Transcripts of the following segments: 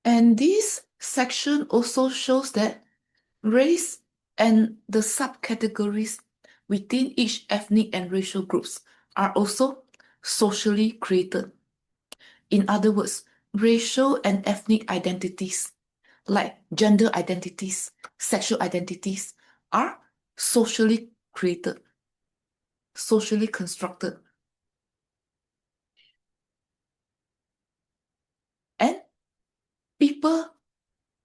And this section also shows that race and the subcategories within each ethnic and racial groups are also socially created. In other words, racial and ethnic identities, like gender identities, sexual identities, are socially created, socially constructed. And people,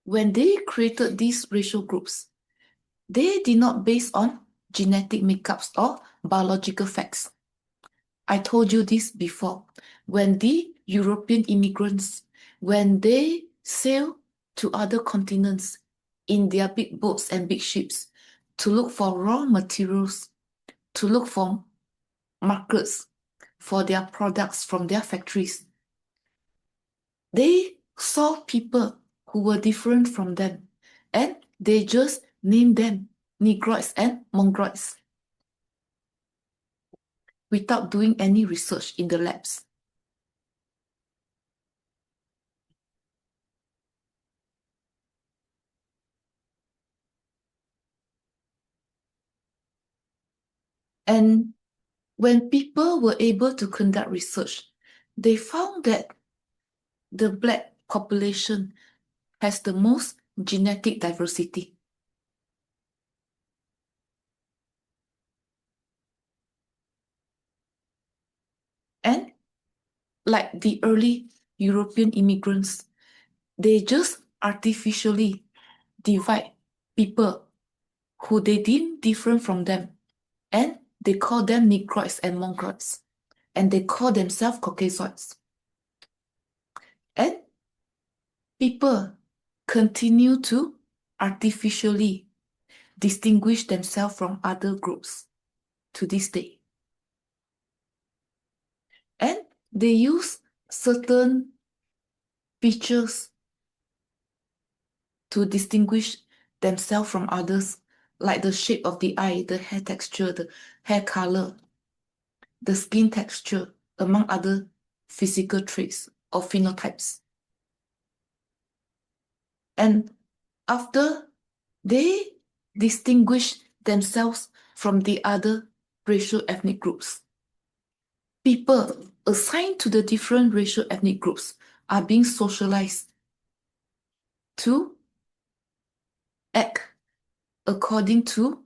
when they created these racial groups, they did not base on genetic makeups or biological facts. I told you this before. When the European immigrants, when they sail to other continents in their big boats and big ships to look for raw materials, to look for markets for their products from their factories, they saw people who were different from them and they just named them Negroids and Mongoloids without doing any research in the labs. And when people were able to conduct research, they found that the Black population has the most genetic diversity. And like the early European immigrants, they just artificially divide people who they deem different from them. And they call them Negroids and Mongoloids. And they call themselves Caucasoids. And people continue to artificially distinguish themselves from other groups to this day. And they use certain features to distinguish themselves from others, like the shape of the eye, the hair texture, the hair color, the skin texture, among other physical traits or phenotypes. And after they distinguish themselves from the other racial ethnic groups, people assigned to the different racial ethnic groups are being socialized to act according to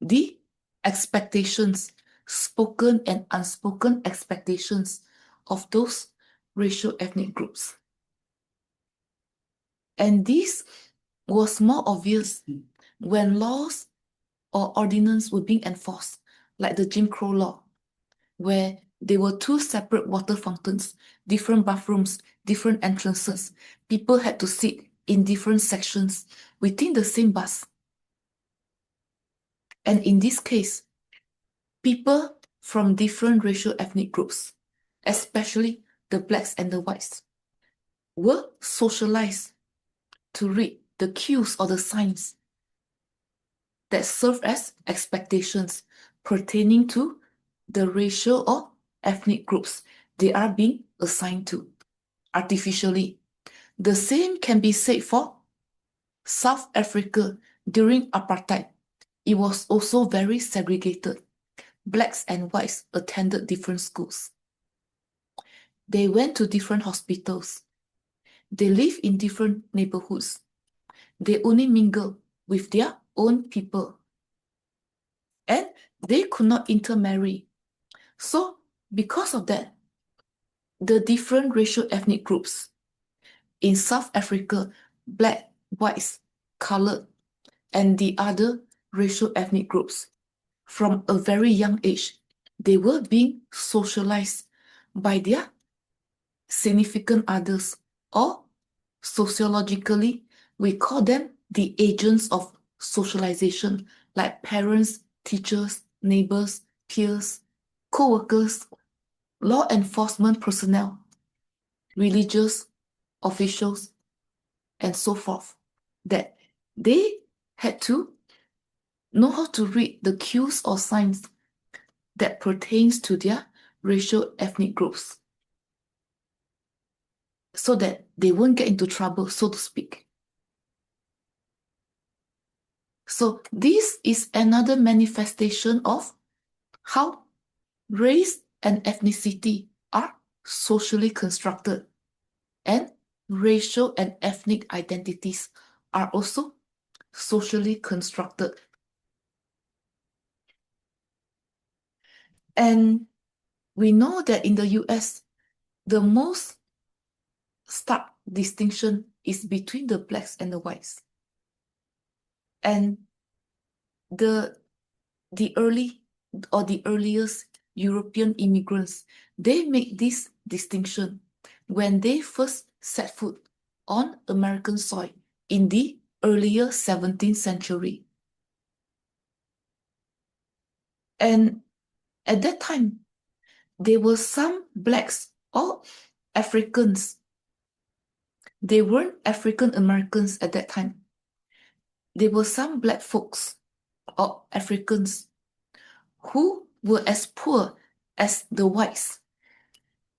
the expectations, spoken and unspoken expectations of those racial ethnic groups. And this was more obvious when laws or ordinances were being enforced, like the Jim Crow law, where there were two separate water fountains, different bathrooms, different entrances. People had to sit in different sections within the same bus. And in this case, people from different racial ethnic groups, especially the blacks and the whites, were socialized to read the cues or the signs that serve as expectations pertaining to the racial or ethnic groups they are being assigned to artificially. The same can be said for South Africa during apartheid. It was also very segregated. Blacks and whites attended different schools. They went to different hospitals. They lived in different neighborhoods. They only mingled with their own people. And they could not intermarry. So, because of that, the different racial ethnic groups in South Africa, black, whites, colored, and the other racial ethnic groups, from a very young age, they were being socialized by their significant others, or sociologically, we call them the agents of socialization, like parents, teachers, neighbors, peers, co-workers, law enforcement personnel, religious officials, and so forth, that they had to know how to read the cues or signs that pertains to their racial ethnic groups. so that they won't get into trouble, so to speak. So this is another manifestation of how race and ethnicity are socially constructed, and racial and ethnic identities are also socially constructed. And we know that in the US, the most stark distinction is between the blacks and the whites. And the early or the earliest European immigrants, they make this distinction when they first set foot on American soil in the earlier 17th century. And at that time, there were some blacks or Africans. They weren't African Americans at that time. There were some black folks or Africans who were as poor as the whites.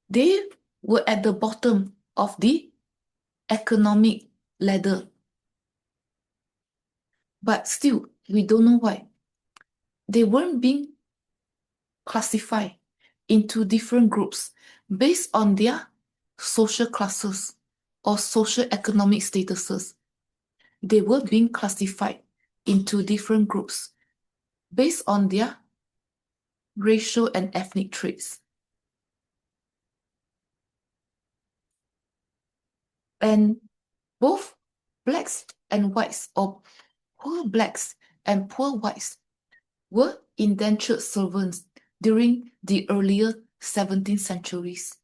They were at the bottom of the economic ladder. But still, we don't know why. They weren't being classified into different groups based on their social classes or social economic statuses. They were being classified into different groups based on their racial and ethnic traits. And both blacks and whites, or poor blacks and poor whites, were indentured servants during the earlier 17th centuries.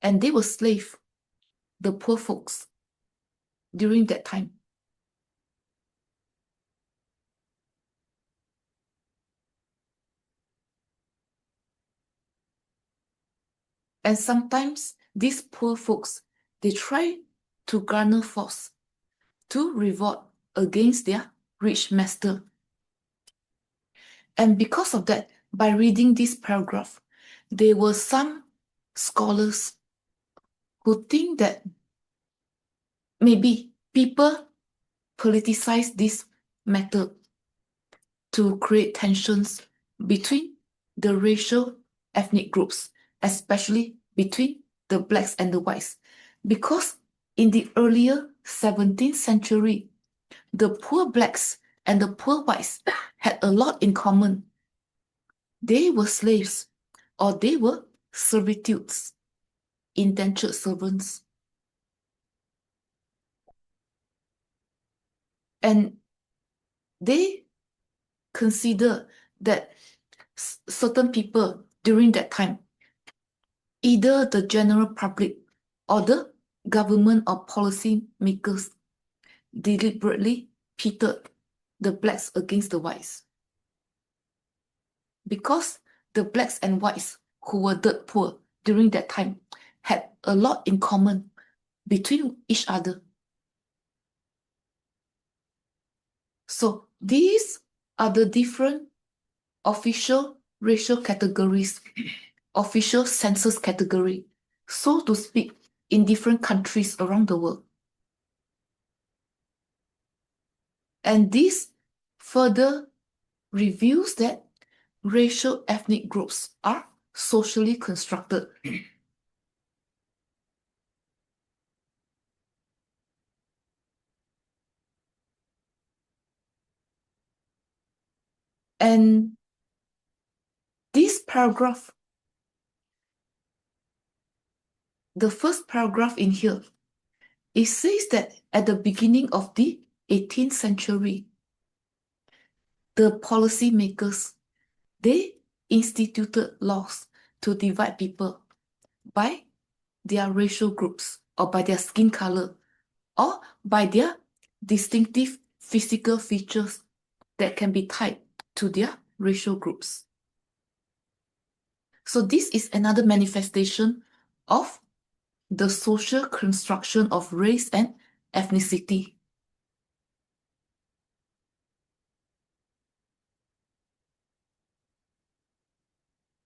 And they were slaves, the poor folks, during that time. And sometimes these poor folks, they try to garner force to revolt against their rich master. And because of that, by reading this paragraph, there were some scholars who think that maybe people politicize this matter to create tensions between the racial ethnic groups, especially between the blacks and the whites. Because in the earlier 17th century, the poor blacks and the poor whites had a lot in common. They were slaves or they were servitudes, indentured servants. And they consider that certain people during that time, either the general public or the government or policy makers, deliberately pitted the blacks against the whites. Because the blacks and whites who were dirt poor during that time had a lot in common between each other. So these are the different official racial categories, official census category, so to speak, in different countries around the world. And this further reveals that racial ethnic groups are socially constructed. And this paragraph, the first paragraph in here, it says that at the beginning of the 18th century, the policymakers, they instituted laws to divide people by their racial groups or by their skin color or by their distinctive physical features that can be tied to their racial groups. So this is another manifestation of the social construction of race and ethnicity.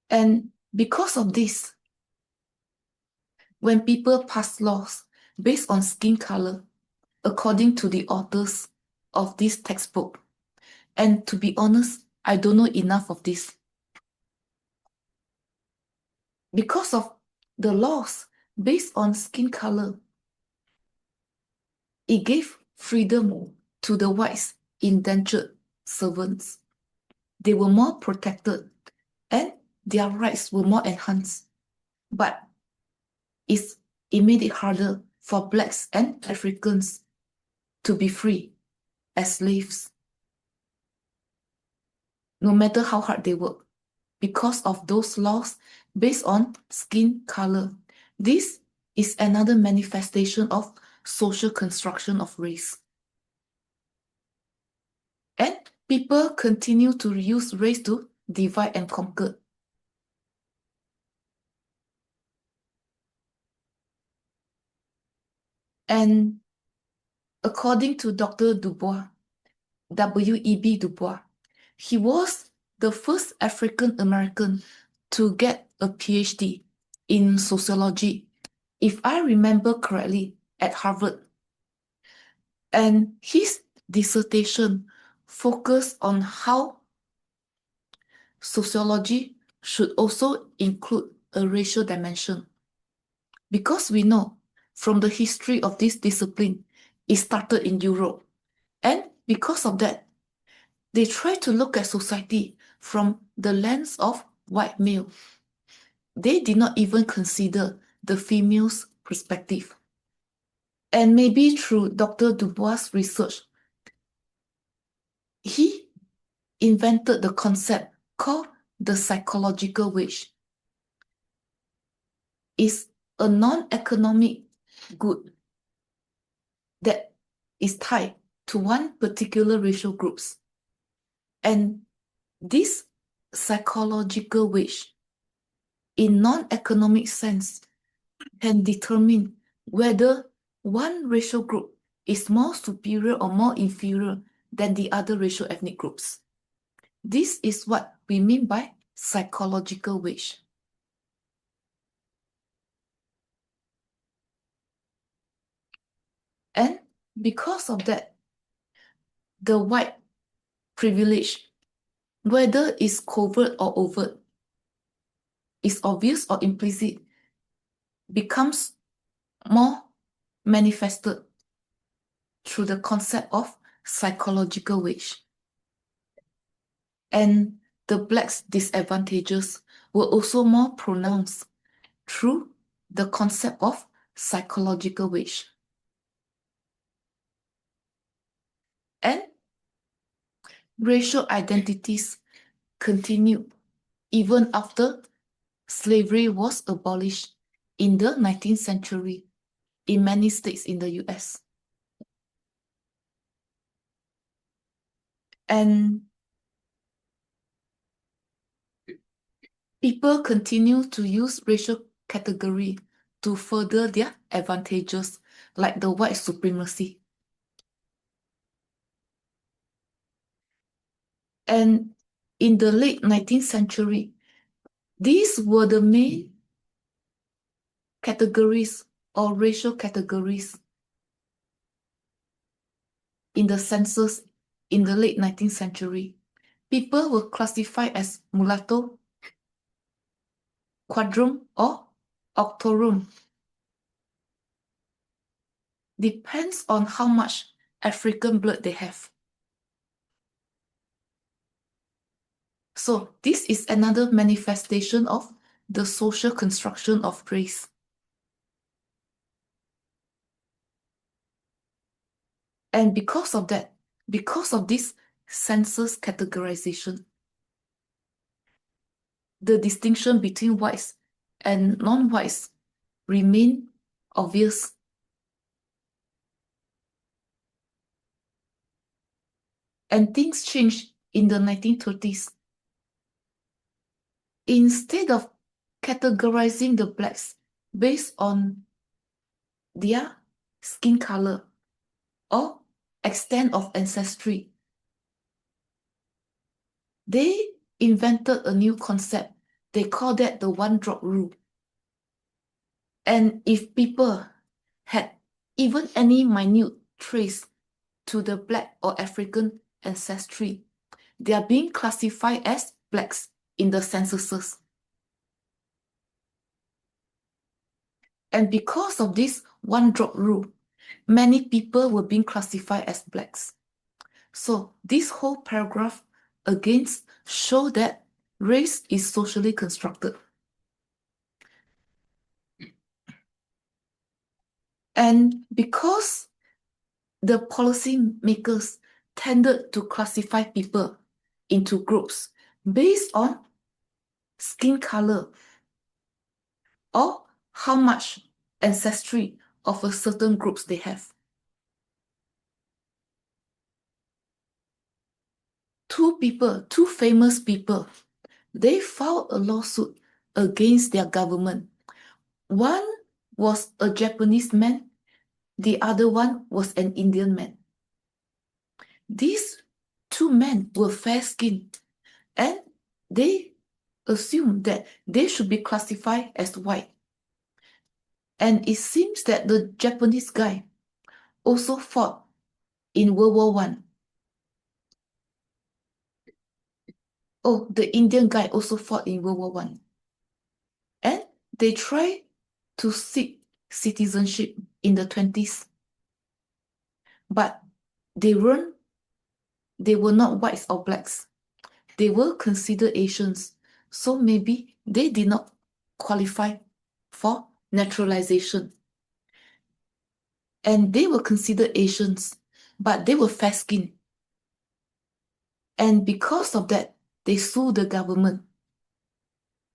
And because of this, when people pass laws based on skin color, according to the authors of this textbook. And to be honest, I don't know enough of this. Because of the laws based on skin color, it gave freedom to the whites indentured servants. They were more protected and their rights were more enhanced. But it made it harder for blacks and Africans to be free as slaves, no matter how hard they work, because of those laws based on skin color. This is another manifestation of social construction of race. And people continue to use race to divide and conquer. And according to Dr. Dubois, W.E.B. Du Bois, he was the first African American to get a PhD in sociology, if I remember correctly, at Harvard. And his dissertation focused on how sociology should also include a racial dimension. Because we know from the history of this discipline, it started in Europe. And because of that, they try to look at society from the lens of white male. They did not even consider the female's perspective. And maybe through Dr. Dubois' research, he invented the concept called the psychological wage. It's a non-economic good that is tied to one particular racial groups. And this psychological wage, in non-economic sense, can determine whether one racial group is more superior or more inferior than the other racial ethnic groups. This is what we mean by psychological wage. And because of that, the white privilege, whether it's covert or overt, is obvious or implicit, becomes more manifested through the concept of psychological wage. And the blacks' disadvantages were also more pronounced through the concept of psychological wage. And racial identities continued even after slavery was abolished in the 19th century in many states in the US. And people continue to use racial category to further their advantages, like the white supremacy. And in the late 19th century, these were the main categories or racial categories in the census in the late 19th century. People were classified as mulatto, quadroon, or octoroon. Depends on how much African blood they have. So this is another manifestation of the social construction of race. And because of that, because of this census categorization, the distinction between whites and non-whites remain obvious. And things changed in the 1930s. Instead of categorizing the blacks based on their skin color or extent of ancestry, they invented a new concept. They call that the one-drop rule. And if people had even any minute trace to the black or African ancestry, they are being classified as blacks in the censuses. And because of this one drop rule, many people were being classified as blacks. So this whole paragraph again show that race is socially constructed. And because the policy makers tended to classify people into groups based on skin color or how much ancestry of a certain groups they have. Two famous people, they filed a lawsuit against their government. One was a Japanese man, the other one was an Indian man. These two men were fair-skinned and they assumed that they should be classified as white. And it seems that the Japanese guy also fought in World War One. Oh, the Indian guy also fought in World War One. And they tried to seek citizenship in the 20s. But they were not whites or blacks. They were considered Asians. So maybe they did not qualify for naturalization. And they were considered Asians, but they were fair-skinned. And because of that, they sued the government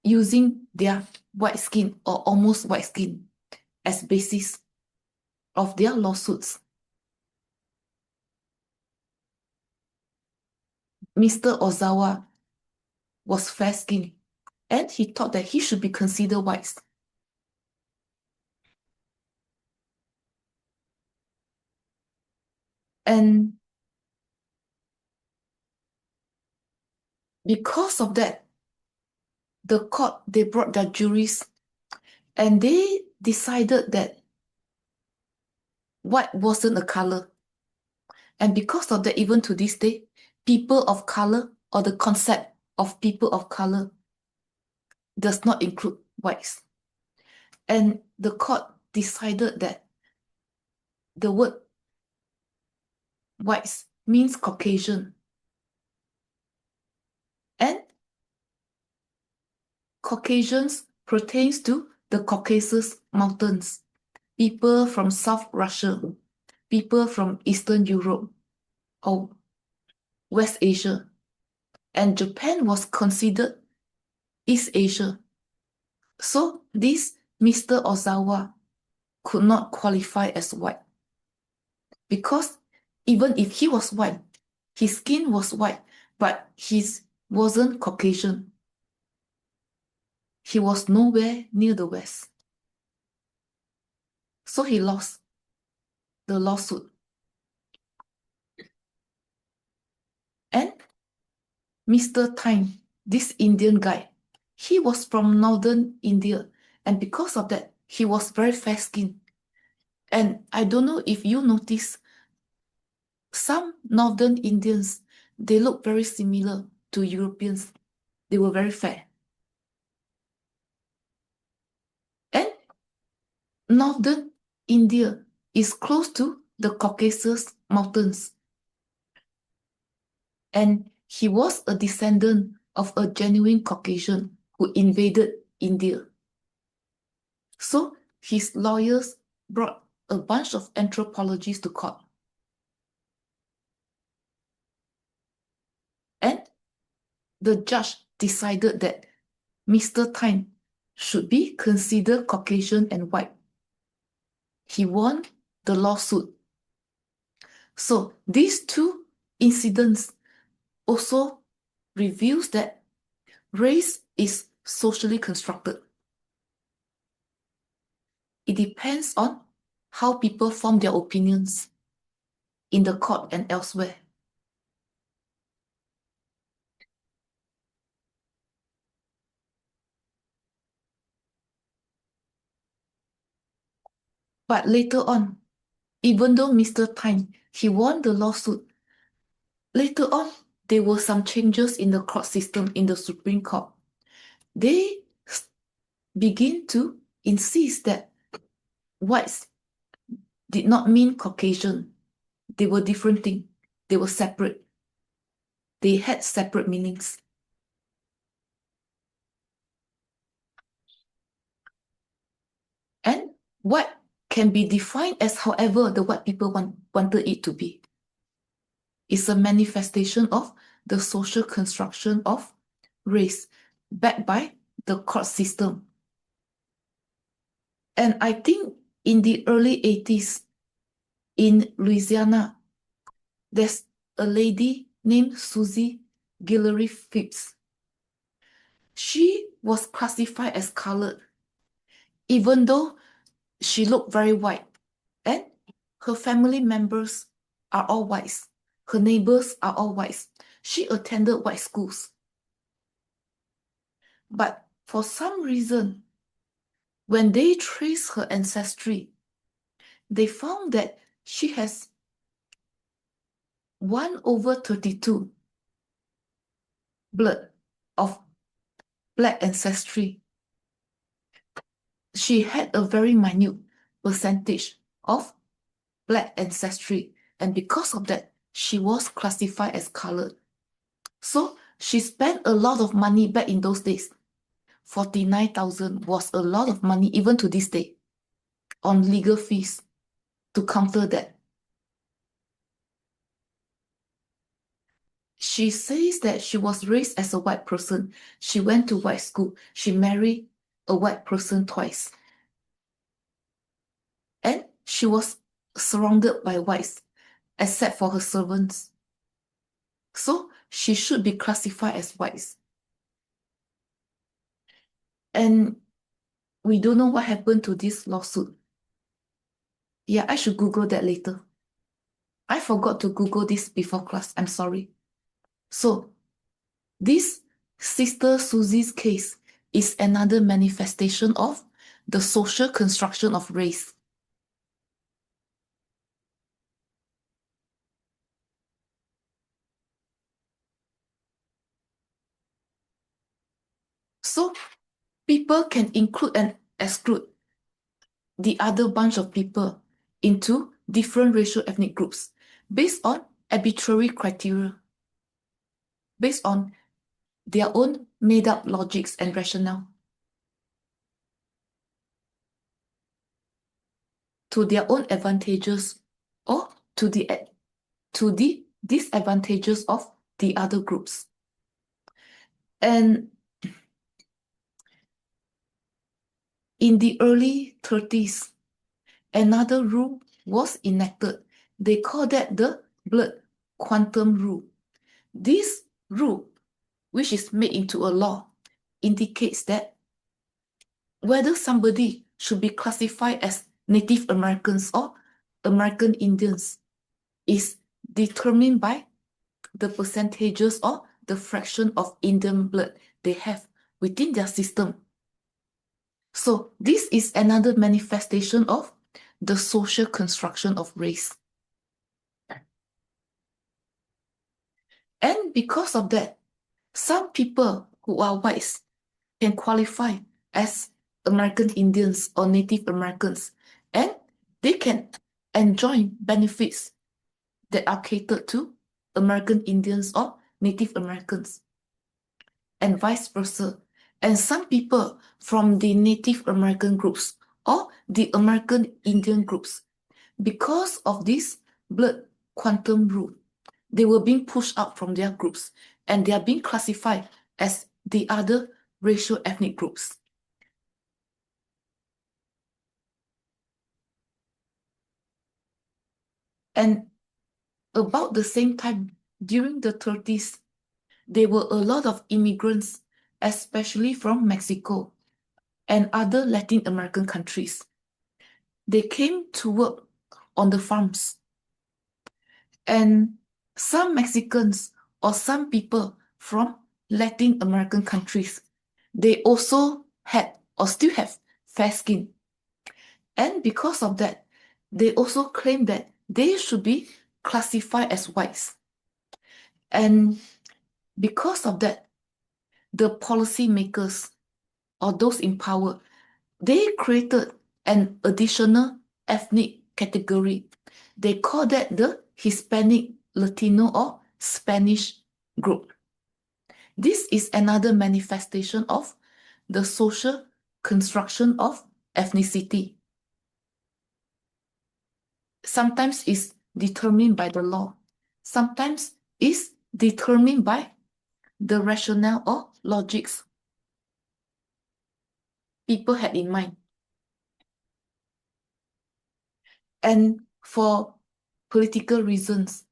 using their white skin or almost white skin as basis of their lawsuits. Mr. Ozawa was fair-skinned and he thought that he should be considered white. And because of that, the court, they brought their juries and they decided that white wasn't a color. And because of that, even to this day, people of color or the concept of people of color does not include whites. And the court decided that the word whites means Caucasian. And Caucasians pertains to the Caucasus Mountains, people from South Russia, people from Eastern Europe or West Asia. And Japan was considered East Asia. So this Mr. Ozawa could not qualify as white because even if he was white, his skin was white, but he wasn't Caucasian. He was nowhere near the West. So he lost the lawsuit. And Mr. Tyne, this Indian guy, he was from northern India. And because of that, he was very fair-skinned. And I don't know if you notice, some northern Indians, they look very similar to Europeans. They were very fair. And northern India is close to the Caucasus Mountains. And he was a descendant of a genuine Caucasian who invaded India. So his lawyers brought a bunch of anthropologists to court. And the judge decided that Mr. Tyne should be considered Caucasian and white. He won the lawsuit. So these two incidents also reveals that race is socially constructed. It depends on how people form their opinions in the court and elsewhere. But later on, even though Mr. Time, he won the lawsuit, later on, there were some changes in the court system in the Supreme Court. They begin to insist that whites did not mean Caucasian. They were different things. They were separate. They had separate meanings. And what can be defined as however the white people wanted it to be. It's a manifestation of the social construction of race backed by the court system. And I think in the early 80s in Louisiana, there's a lady named Susie Guillory Phipps. She was classified as colored, even though she looked very white. And her family members are all whites. Her neighbors are all whites. She attended white schools. But for some reason, when they traced her ancestry, they found that she has 1/32 blood of black ancestry. She had a very minute percentage of black ancestry, and because of that, she was classified as colored. So she spent a lot of money back in those days. 49,000 was a lot of money, even to this day, on legal fees to counter that. She says that she was raised as a white person. She went to white school. She married a white person twice. And she was surrounded by whites, except for her servants. So she should be classified as whites. And we don't know what happened to this lawsuit. Yeah, I should Google that later. I forgot to Google this before class. I'm sorry. So, this Sister Susie's case is another manifestation of the social construction of race. So, people can include and exclude the other bunch of people into different racial ethnic groups based on arbitrary criteria, based on their own made-up logics and rationale, to their own advantages or to the disadvantages of the other groups. And in the early 30s, another rule was enacted. They call that the blood quantum rule. This rule, which is made into a law, indicates that whether somebody should be classified as Native Americans or American Indians is determined by the percentages or the fraction of Indian blood they have within their system. So this is another manifestation of the social construction of race. And because of that, some people who are whites can qualify as American Indians or Native Americans, and they can enjoy benefits that are catered to American Indians or Native Americans, and vice versa. And some people from the Native American groups or the American Indian groups, because of this blood quantum rule, they were being pushed out from their groups and they are being classified as the other racial ethnic groups. And about the same time, during the 30s, there were a lot of immigrants, especially from Mexico and other Latin American countries. They came to work on the farms. And some Mexicans or some people from Latin American countries, they also had or still have fair skin. And because of that, they also claim that they should be classified as whites. And because of that, the policymakers or those in power, they created an additional ethnic category. They call that the Hispanic, Latino, or Spanish group. This is another manifestation of the social construction of ethnicity. Sometimes it's determined by the law. Sometimes it's determined by the rationale or logics people had in mind. And for political reasons,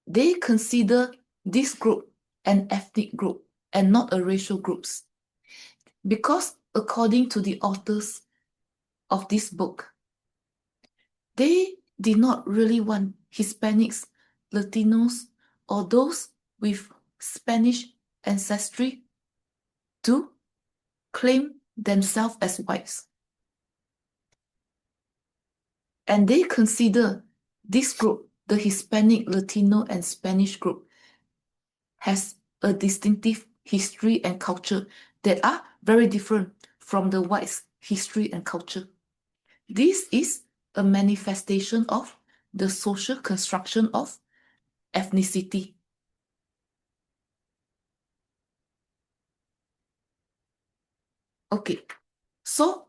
they consider this group an ethnic group and not a racial group. Because according to the authors of this book, they did not really want Hispanics, Latinos, or those with Spanish ancestry to claim themselves as whites. And they consider this group, the Hispanic, Latino, and Spanish group, has a distinctive history and culture that are very different from the whites' history and culture. This is a manifestation of the social construction of ethnicity. Okay, so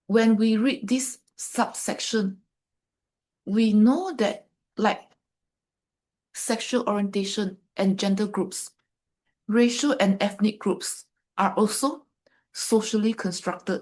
when we read this subsection, we know that like sexual orientation and gender groups, racial and ethnic groups are also socially constructed